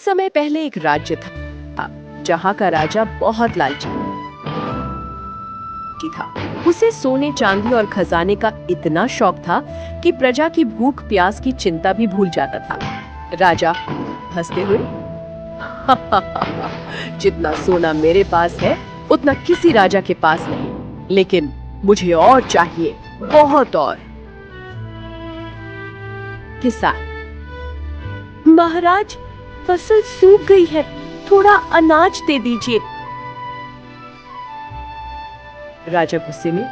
समय पहले एक राज्य था जहाँ का राजा बहुत लालची था। उसे सोने चांदी और खजाने का इतना शौक था कि प्रजा की भूख प्यास की चिंता भी भूल जाता था। राजा हंसते हुए जितना सोना मेरे पास है उतना किसी राजा के पास नहीं, लेकिन मुझे और चाहिए, बहुत और। किसान, महाराज फसल सूख गई है, थोड़ा अनाज दे दीजिए। राजा गुस्से में,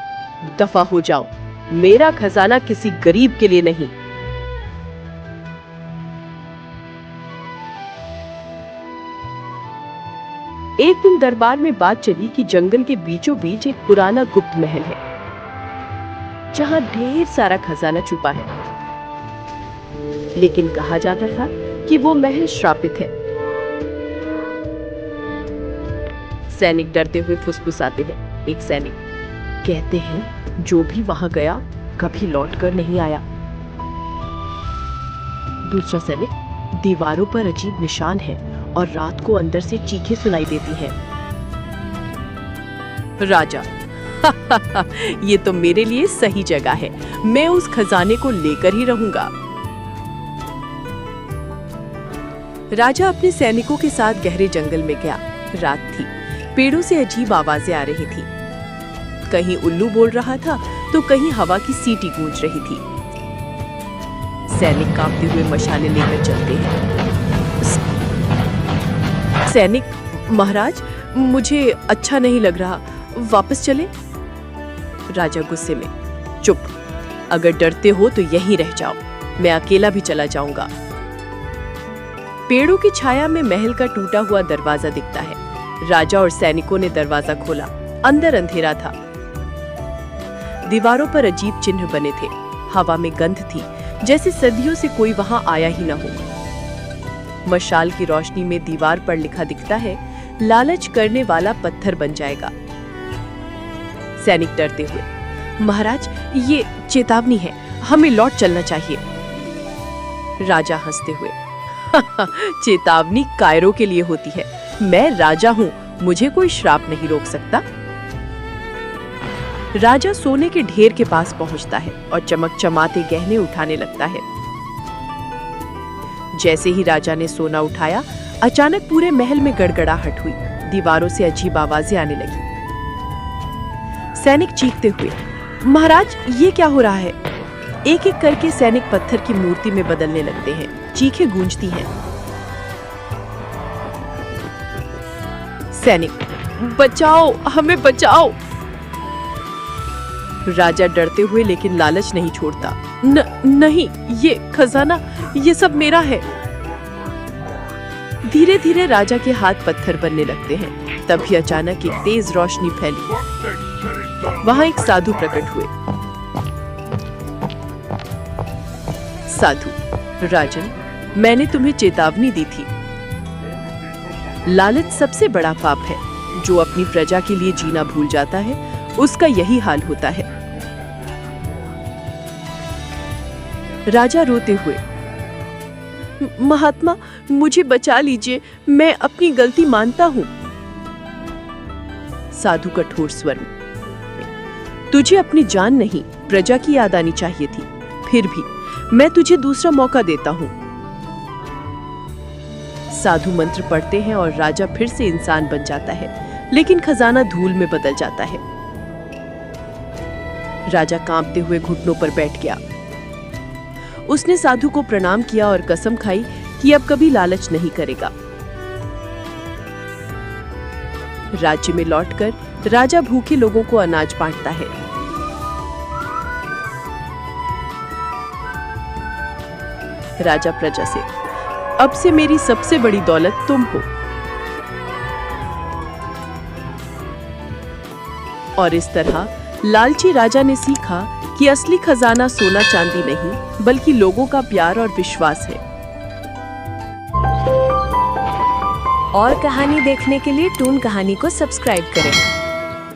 दफा हो जाओ, मेरा खजाना किसी गरीब के लिए नहीं। एक दिन दरबार में बात चली कि जंगल के बीचों बीच एक पुराना गुप्त महल है जहां ढेर सारा खजाना छुपा है, लेकिन कहा जाता था कि वो महल श्रापित है। सैनिक डरते हुए फुसफुसाते हैं। एक सैनिक कहते हैं जो भी वहां गया कभी लौटकर नहीं आया। दूसरा सैनिक, दीवारों पर अजीब निशान है और रात को अंदर से चीखें सुनाई देती हैं। राजा ये तो मेरे लिए सही जगह है, मैं उस खजाने को लेकर ही रहूंगा। राजा अपने सैनिकों के साथ गहरे जंगल में गया। रात थी, पेड़ों से अजीब आवाजें आ रही थी। कहीं उल्लू बोल रहा था तो कहीं हवा की सीटी गूंज रही थी। सैनिक कांपते हुए मशालें लेकर चलते हैं। सैनिक, महाराज मुझे अच्छा नहीं लग रहा, वापस चले। राजा गुस्से में, चुप, अगर डरते हो तो यहीं रह जाओ, मैं अकेला भी चला जाऊंगा। पेड़ों की छाया में महल का टूटा हुआ दरवाजा दिखता है। राजा और सैनिकों ने दरवाजा खोला। अंदर अंधेरा था। दीवारों पर अजीब चिन्ह बने थे। हवा में गंध थी, जैसे सदियों से कोई वहां आया ही न हो। मशाल की रोशनी में दीवार पर लिखा दिखता है, लालच करने वाला पत्थर बन जाएगा। सैनिक डरते हुए, महाराज ये चेतावनी है, हमें लौट चलना चाहिए। राजा हंसते हुए, चेतावनी कायरों के लिए होती है, मैं राजा हूं, मुझे कोई श्राप नहीं रोक सकता। राजा सोने के ढेर के पास पहुंचता है और चमक चमाते गहने उठाने लगता है। जैसे ही राजा ने सोना उठाया, अचानक पूरे महल में गड़गड़ाहट हुई। दीवारों से अजीब आवाजें आने लगी। सैनिक चीखते हुए, महाराज ये क्या हो रहा है? एक एक करके सैनिक पत्थर की मूर्ति में बदलने लगते हैं। चीखें गूंजती हैं। सैनिक, बचाओ, हमें बचाओ। राजा डरते हुए लेकिन लालच नहीं छोड़ता। नहीं, ये खजाना, ये सब मेरा है। धीरे धीरे राजा के हाथ पत्थर बनने लगते हैं। तभी अचानक एक तेज रोशनी फैली। वहां एक साधु प्रकट हुए। साधु, राजन, मैंने तुम्हें चेतावनी दी थी। लालच सबसे बड़ा पाप है। जो अपनी प्रजा के लिए जीना भूल जाता है, उसका यही हाल होता है। राजा रोते हुए, महात्मा मुझे बचा लीजिए, मैं अपनी गलती मानता हूं। साधु कठोर स्वर में, तुझे अपनी जान नहीं, प्रजा की याद आनी चाहिए थी। फिर भी मैं तुझे दूसरा मौका देता हूं। साधु मंत्र पढ़ते हैं और राजा फिर से इंसान बन जाता है, लेकिन खजाना धूल में बदल जाता है। राजा कांपते हुए घुटनों पर बैठ गया। उसने साधु को प्रणाम किया और कसम खाई कि अब कभी लालच नहीं करेगा। राज्य में लौटकर राजा भूखे लोगों को अनाज बांटता है। राजा प्रजा से, अब से मेरी सबसे बड़ी दौलत तुम हो। और इस तरह लालची राजा ने सीखा कि असली खजाना सोना चांदी नहीं, बल्कि लोगों का प्यार और विश्वास है। और कहानी देखने के लिए टून कहानी को सब्सक्राइब करें।